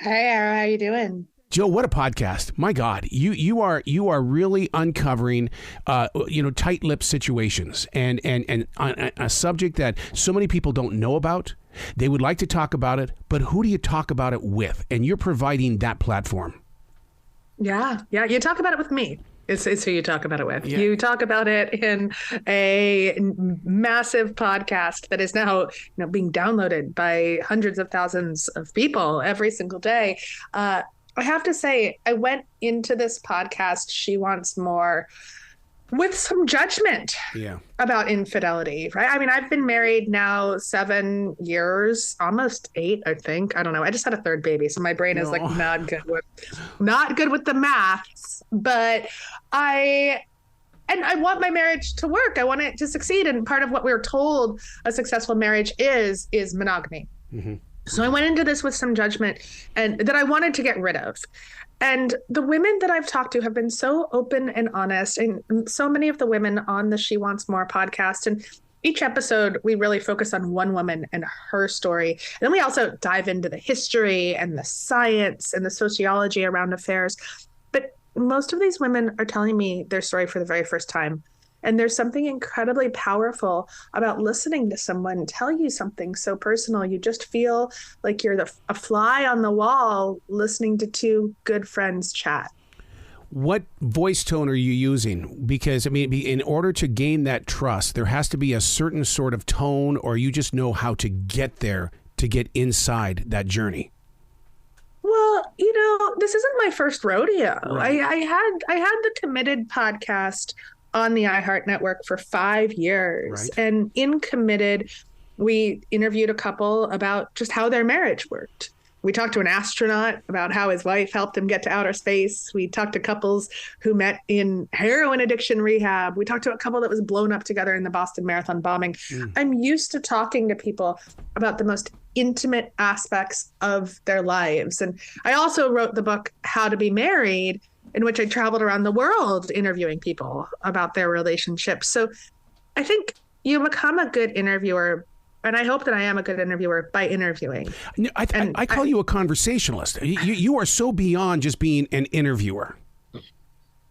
Hey, Ara, how you doing? Joe, what a podcast! My God, you are really uncovering, tight-lipped situations and a subject that so many people don't know about. They would like to talk about it, but who do you talk about it with? And you're providing that platform. Yeah. You talk about it with me. It's who you talk about it with. Yeah. You talk about it in a massive podcast that is now, being downloaded by hundreds of thousands of people every single day. I have to say, I went into this podcast, She Wants More, with some judgment about infidelity, right? I mean, I've been married now 7 years, almost 8, I think. I don't know. I just had a third baby, so my brain is like not good with the maths. But I want my marriage to work. I want it to succeed. And part of what we're told a successful marriage is monogamy. Mm-hmm. So I went into this with some judgment and that I wanted to get rid of. And the women that I've talked to have been so open and honest, and so many of the women on the She Wants More podcast. And each episode, we really focus on one woman and her story. And then we also dive into the history and the science and the sociology around affairs. But most of these women are telling me their story for the very first time. And there's something incredibly powerful about listening to someone tell you something so personal. You just feel like you're a fly on the wall listening to two good friends chat. What voice tone are you using? Because, I mean, in order to gain that trust, there has to be a certain sort of tone, or you just know how to get there, to get inside that journey. Well, this isn't my first rodeo. Right. I had the Committed podcast on the iHeart Network for 5 years. Right. And in Committed, we interviewed a couple about just how their marriage worked. We talked to an astronaut about how his wife helped him get to outer space. We talked to couples who met in heroin addiction rehab. We talked to a couple that was blown up together in the Boston Marathon bombing. I'm used to talking to people about the most intimate aspects of their lives. And I also wrote the book, How to Be Married, in which I traveled around the world interviewing people about their relationships. So I think you become a good interviewer, and I hope that I am a good interviewer by interviewing. I call you a conversationalist. You are so beyond just being an interviewer.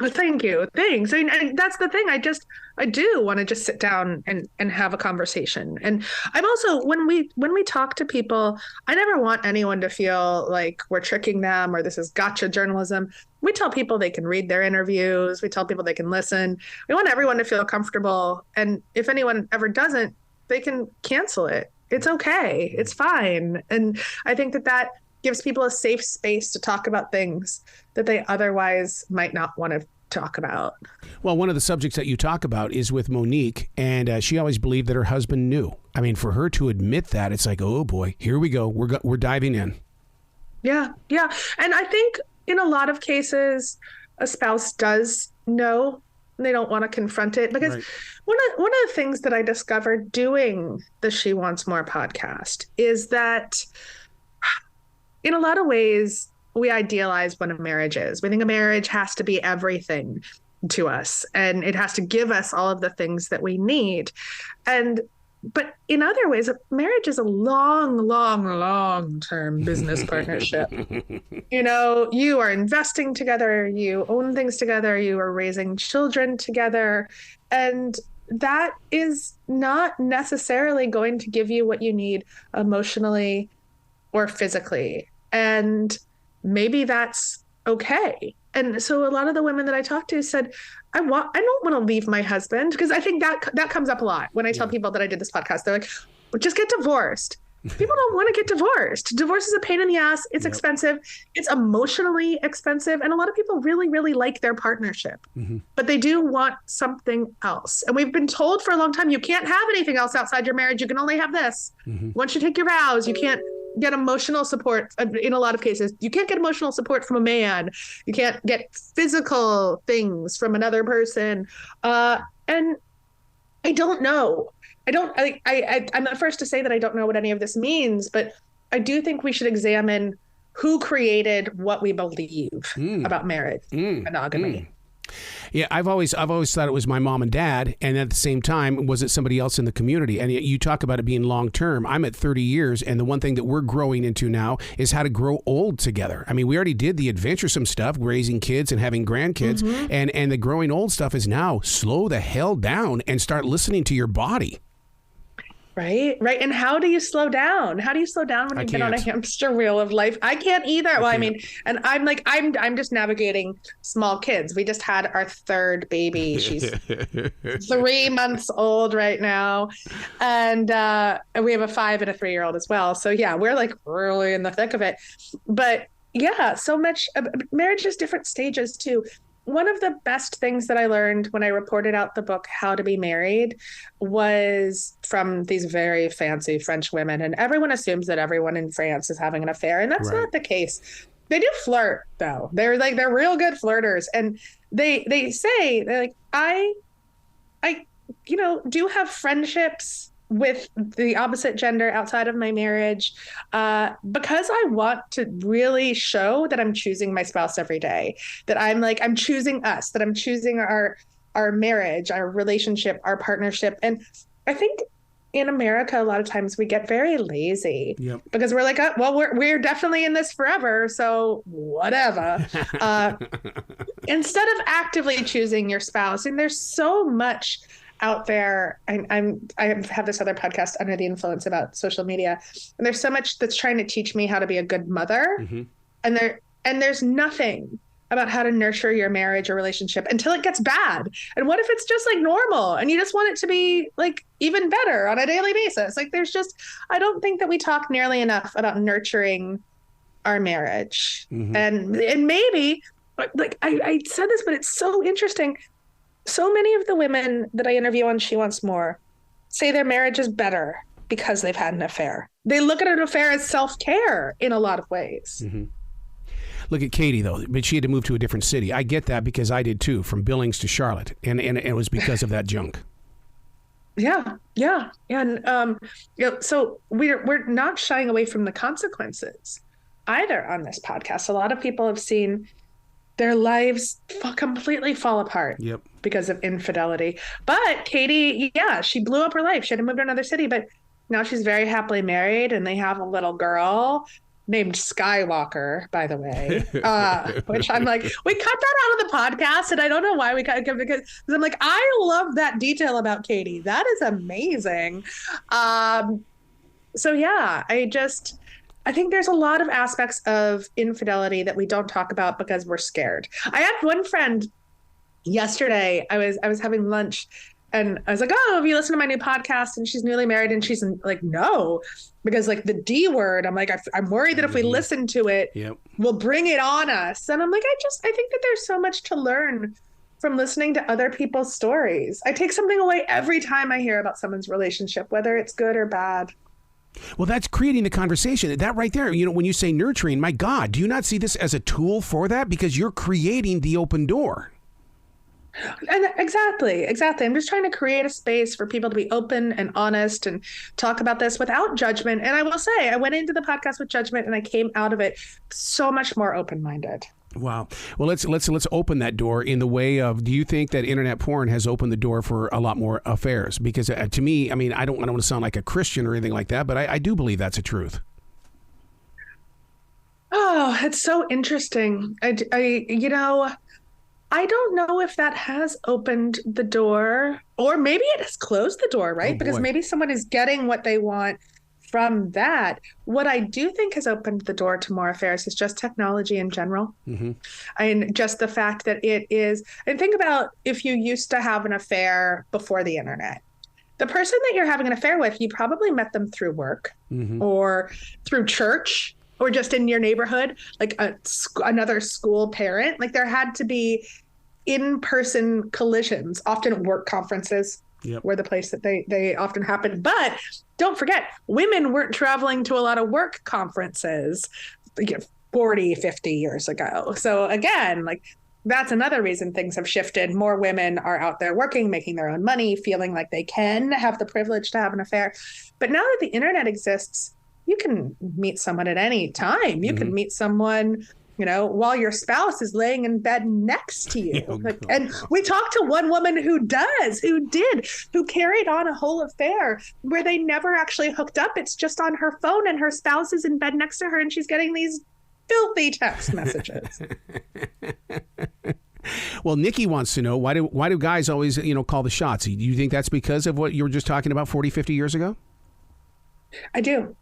Well, thank you. Thanks. I mean, that's the thing. I do want to just sit down and have a conversation. And I'm also, when we talk to people, I never want anyone to feel like we're tricking them or this is gotcha journalism. We tell people they can read their interviews. We tell people they can listen. We want everyone to feel comfortable. And if anyone ever doesn't, they can cancel it. It's okay. It's fine. And I think that gives people a safe space to talk about things that they otherwise might not want to talk about. Well, one of the subjects that you talk about is with Monique, and she always believed that her husband knew. I mean, for her to admit that, it's like, oh boy, here we go. We're diving in. Yeah. And I think in a lot of cases, a spouse does know. They don't want to confront it because one of the things that I discovered doing the She Wants More podcast is that in a lot of ways, we idealize what a marriage is. We think a marriage has to be everything to us, and it has to give us all of the things that we need. But in other ways, marriage is a long-term business partnership. You are investing together, you own things together, you are raising children together, and that is not necessarily going to give you what you need emotionally or physically. And maybe that's okay. And so a lot of the women that I talked to said, I don't want to leave my husband, because I think that comes up a lot when I tell people that I did this podcast. They're like, well, just get divorced. People don't want to get divorced. Divorce is a pain in the ass. It's expensive. It's emotionally expensive. And a lot of people really, really like their partnership, but they do want something else. And we've been told for a long time, you can't have anything else outside your marriage. You can only have this. Once you take your vows, you can't get emotional support. In a lot of cases, you can't get emotional support from a man. You can't get physical things from another person. And I don't know. I'm the first to say that I don't know what any of this means, but I do think we should examine who created what we believe about marriage, monogamy. Yeah, I've always thought it was my mom and dad, and at the same time, was it somebody else in the community? And you talk about it being long term. I'm at 30 years, and the one thing that we're growing into now is how to grow old together. I mean, we already did the adventuresome stuff, raising kids and having grandkids, and the growing old stuff is now slow the hell down and start listening to your body. Right. And how do you slow down? How do you slow down when you've been on a hamster wheel of life? I can't either. I mean, and I'm like, I'm just navigating small kids. We just had our third baby. She's 3 months old right now. And we have a 5 and a 3-year-old as well. So yeah, we're like really in the thick of it. But yeah, so much marriage is different stages too. One of the best things that I learned when I reported out the book, How to Be Married, was from these very fancy French women. And everyone assumes that everyone in France is having an affair. And that's not the case. They do flirt, though. They're real good flirters. And they say, they're like, I do have friendships with the opposite gender outside of my marriage, because I want to really show that I'm choosing my spouse every day, that I'm choosing us, that I'm choosing our marriage, our relationship, our partnership. And I think in America, a lot of times we get very lazy because we're like, oh, well, we're definitely in this forever, so whatever. Instead of actively choosing your spouse, and there's so much out there. I have this other podcast, Under the Influence, about social media, and there's so much that's trying to teach me how to be a good mother, and there's nothing about how to nurture your marriage or relationship until it gets bad. And what if it's just like normal and you just want it to be like even better on a daily basis? Like I don't think that we talk nearly enough about nurturing our marriage. And maybe like I said this, but it's so interesting. So many of the women that I interview on She Wants More say their marriage is better because they've had an affair. They look at an affair as self-care in a lot of ways. Look at Katie, though, but she had to move to a different city. I get that because I did too, from Billings to Charlotte, and it was because of that junk. Yeah. And so we're not shying away from the consequences either on this podcast. A lot of people have seen their lives completely fall apart because of infidelity. But Katie, she blew up her life. She had to move to another city, but now she's very happily married, and they have a little girl named Skywalker, by the way, which I'm like, we cut that out of the podcast, and I don't know why we cut it, because I'm like, I love that detail about Katie. That is amazing. So yeah, I think there's a lot of aspects of infidelity that we don't talk about because we're scared. I had one friend yesterday, I was having lunch, and I was like, oh, have you listened to my new podcast? And she's newly married, and she's like, no, because like the D word, I'm like, I'm worried that if we listen to it, we'll bring it on us. And I'm like, I think that there's so much to learn from listening to other people's stories. I take something away every time I hear about someone's relationship, whether it's good or bad. Well, that's creating the conversation. That right there, when you say nurturing, my God, do you not see this as a tool for that? Because you're creating the open door. And exactly. I'm just trying to create a space for people to be open and honest and talk about this without judgment. And I will say, I went into the podcast with judgment, and I came out of it so much more open-minded. Wow. Well, let's open that door in the way of, do you think that internet porn has opened the door for a lot more affairs? Because to me, I mean, I don't want to sound like a Christian or anything like that, but I do believe that's a truth. Oh, it's so interesting. I don't know if that has opened the door, or maybe it has closed the door, right? Because maybe someone is getting what they want from that. What I do think has opened the door to more affairs is just technology in general. And just the fact that it is, and think about if you used to have an affair before the internet. The person that you're having an affair with, you probably met them through work or through church or just in your neighborhood, like another school parent. Like there had to be in-person collisions, often at work conferences. Were the place that they often happen. But don't forget, women weren't traveling to a lot of work conferences 40, 50 years ago. So again, like that's another reason things have shifted. More women are out there working, making their own money, feeling like they can have the privilege to have an affair. But now that the internet exists, you can meet someone at any time. You can meet someone while your spouse is laying in bed next to you. Oh, and we talked to one woman who carried on a whole affair where they never actually hooked up. It's just on her phone and her spouse is in bed next to her and she's getting these filthy text messages. Well, Nikki wants to know, why do guys always, call the shots? Do you think that's because of what you were just talking about 40, 50 years ago? I do.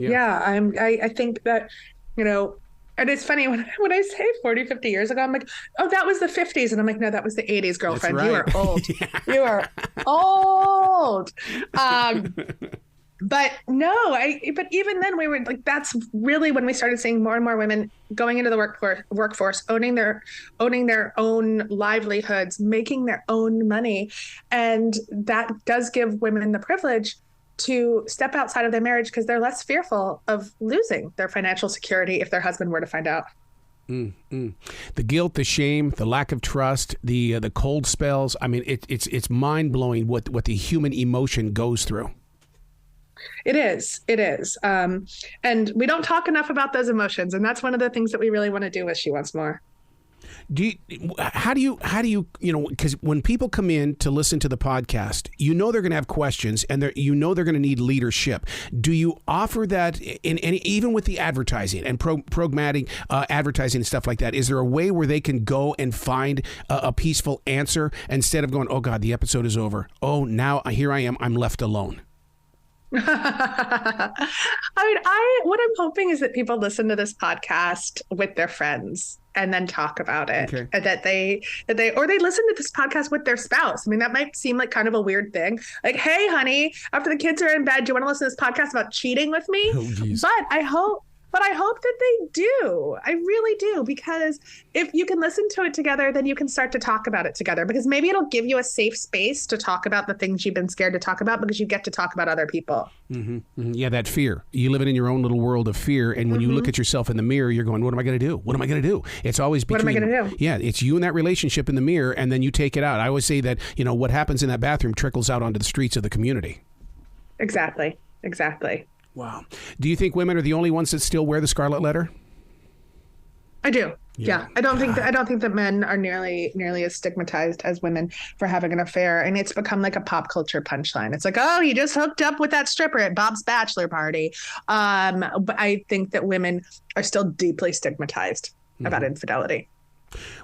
Yeah. I think that, and it's funny when I say 40, 50 years ago, I'm like, oh, that was the 50s. And I'm like, no, that was the 80s, girlfriend. Right. You are old. You are old. But no, but even then we were like, that's really when we started seeing more and more women going into the workforce, owning their own livelihoods, making their own money. And that does give women the privilege to step outside of their marriage because they're less fearful of losing their financial security if their husband were to find out. The guilt, the shame, the lack of trust, the cold spells. I mean, it's mind blowing what the human emotion goes through. It is. And we don't talk enough about those emotions. And that's one of the things that we really want to do with She Wants More. How do you because when people come in to listen to the podcast, they're going to have questions and they're going to need leadership. Do you offer that in any, even with the advertising and programmatic advertising and stuff like that? Is there a way where they can go and find a peaceful answer instead of going, oh God, the episode is over. Oh, now here I am. I'm left alone. What I'm hoping is that people listen to this podcast with their friends and then talk about it. Okay. And that they listen to this podcast with their spouse. I mean, that might seem like kind of a weird thing. Like, hey, honey, after the kids are in bed, do you want to listen to this podcast about cheating with me? Oh, geez. But I hope that they do. I really do, because if you can listen to it together, then you can start to talk about it together, because maybe it'll give you a safe space to talk about the things you've been scared to talk about, because you get to talk about other people. Mm-hmm. Mm-hmm. Yeah, that fear. You live in your own little world of fear. And when you look at yourself in the mirror, you're going, what am I going to do? What am I going to do? It's always between, what am I going to do? Yeah, it's you and that relationship in the mirror, and then you take it out. I always say that, what happens in that bathroom trickles out onto the streets of the community. Exactly. Wow. Do you think women are the only ones that still wear the scarlet letter? I do. Yeah. I don't think that men are nearly as stigmatized as women for having an affair. And it's become like a pop culture punchline. It's like, oh, he just hooked up with that stripper at Bob's bachelor party. But I think that women are still deeply stigmatized about infidelity.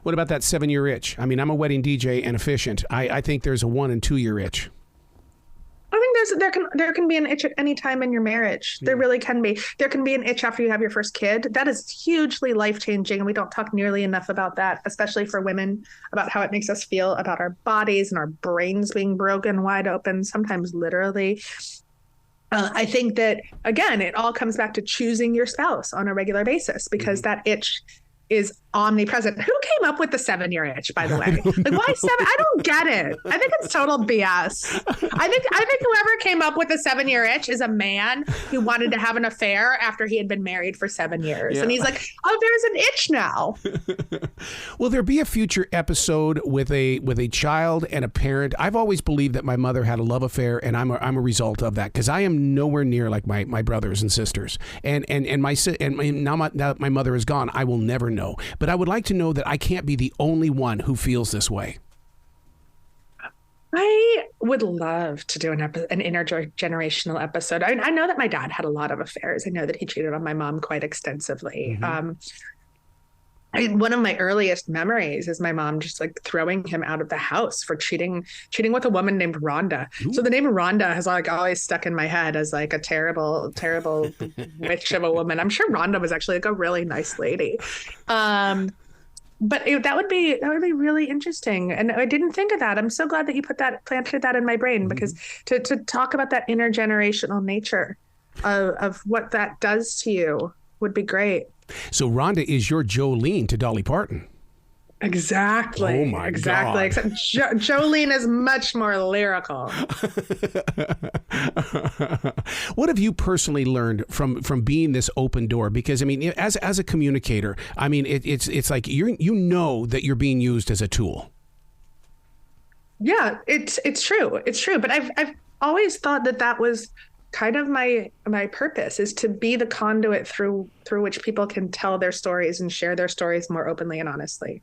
What about that 7-year itch? I mean, I'm a wedding DJ and efficient. I think there's a 1 and 2 year itch. I think there can be an itch at any time in your marriage. There really can be. There can be an itch after you have your first kid. That is hugely life-changing, and we don't talk nearly enough about that, especially for women, about how it makes us feel about our bodies and our brains being broken wide open, sometimes literally. I think that, again, it all comes back to choosing your spouse on a regular basis, because that itch is omnipresent. Who came up with the 7-year itch, by the way? Like, why 7? I don't get it. I think it's total BS. I think whoever came up with the 7-year itch is a man who wanted to have an affair after he had been married for 7 years. Yeah. And he's like, oh, there's an itch now. Will there be a future episode with a child and a parent? I've always believed that my mother had a love affair, and I'm a result of that, because I am nowhere near like my brothers and sisters. And now my mother is gone, I will never know. But I would like to know that I can't be the only one who feels this way. I would love to do an intergenerational episode. I know that my dad had a lot of affairs. I know that he cheated on my mom quite extensively. One of my earliest memories is my mom just like throwing him out of the house for cheating with a woman named Rhonda. Ooh. So the name Rhonda has like always stuck in my head as like a terrible witch of a woman. I'm sure Rhonda was actually like a really nice lady. But that would be really interesting. And I didn't think of that. I'm so glad that you planted that in my brain, because to talk about that intergenerational nature of what that does to you would be great. So Rhonda is your Jolene to Dolly Parton. Exactly. Oh my God. Except Jolene is much more lyrical. What have you personally learned from being this open door? Because I mean, as a communicator, I mean, it's like you know that you're being used as a tool. Yeah, it's true. It's true. But I've always thought that was kind of my purpose, is to be the conduit through which people can tell their stories and share their stories more openly and honestly.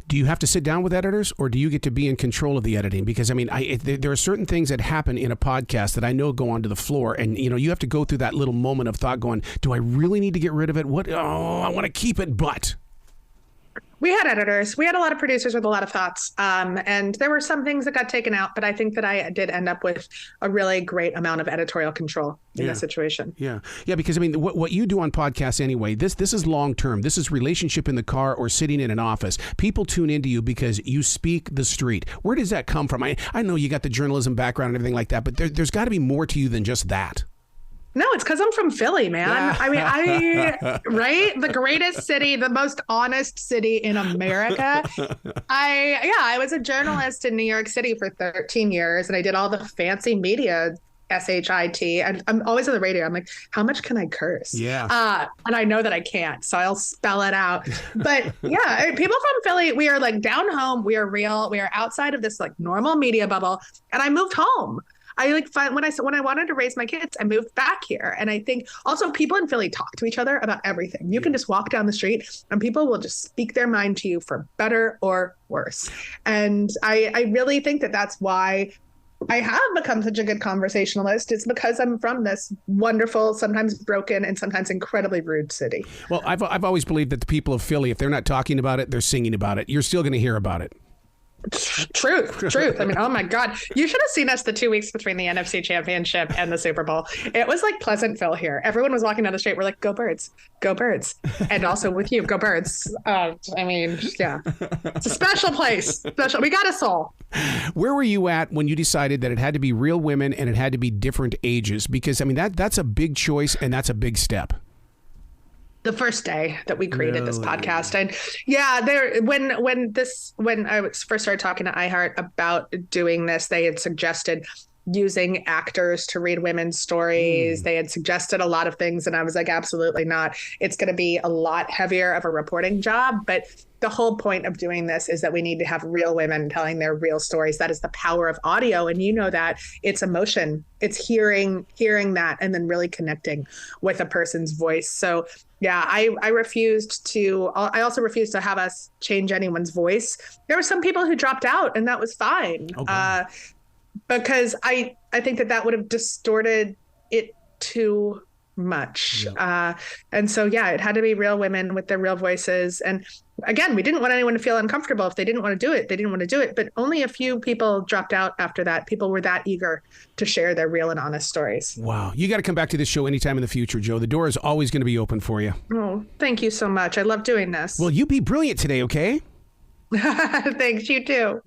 Do you have to sit down with editors, or do you get to be in control of the editing? Because, I mean, there are certain things that happen in a podcast that I know go onto the floor, and, you know, you have to go through that little moment of thought going, do I really need to get rid of it? What? Oh, I want to keep it, but... We had editors. We had a lot of producers with a lot of thoughts. And there were some things that got taken out, but I think that I did end up with a really great amount of editorial control in this situation. Yeah. Yeah. Because, I mean, what you do on podcasts anyway, this is long term. This is relationship in the car or sitting in an office. People tune into you because you speak the street. Where does that come from? I know you got the journalism background and everything like that, but there's got to be more to you than just that. No, it's because I'm from Philly, man. I mean, right? The greatest city, the most honest city in America. I was a journalist in New York City for 13 years, and I did all the fancy media, SHIT. And I'm always on the radio. I'm like, how much can I curse? Yeah. And I know that I can't, so I'll spell it out. But yeah, people from Philly, we are like down home. We are real. We are outside of this like normal media bubble. And I moved home. I like when I wanted to raise my kids, I moved back here. And I think also people in Philly talk to each other about everything. You can just walk down the street and people will just speak their mind to you for better or worse. And I really think that that's why I have become such a good conversationalist. It's because I'm from this wonderful, sometimes broken and sometimes incredibly rude city. Well, I've always believed that the people of Philly, if they're not talking about it, they're singing about it. You're still going to hear about it. Truth. I mean, oh my God. You should have seen us the 2 weeks between the NFC Championship and the Super Bowl. It was like Pleasantville here. Everyone was walking down the street. We're like, go Birds, go Birds. And also with you, go Birds. I mean, yeah. It's a special place. Special. We got a soul. Where were you at when you decided that it had to be real women and it had to be different ages? Because, I mean, that's a big choice and that's a big step. The first day that we created this podcast. And yeah, when I first started talking to iHeart about doing this, they had suggested using actors to read women's stories. They had suggested a lot of things. And I was like, absolutely not. It's going to be a lot heavier of a reporting job. But the whole point of doing this is that we need to have real women telling their real stories. That is the power of audio. And you know that it's emotion. It's hearing that and then really connecting with a person's voice. So yeah, I also refused to have us change anyone's voice. There were some people who dropped out and that was fine. Okay. Because I think that would have distorted it too much. Yep. And so, yeah, it had to be real women with their real voices. And again, we didn't want anyone to feel uncomfortable. If they didn't want to do it, they didn't want to do it. But only a few people dropped out after that. People were that eager to share their real and honest stories. Wow. You got to come back to this show anytime in the future, Joe. The door is always going to be open for you. Oh, thank you so much. I love doing this. Well, you be brilliant today, okay? Thanks. You too.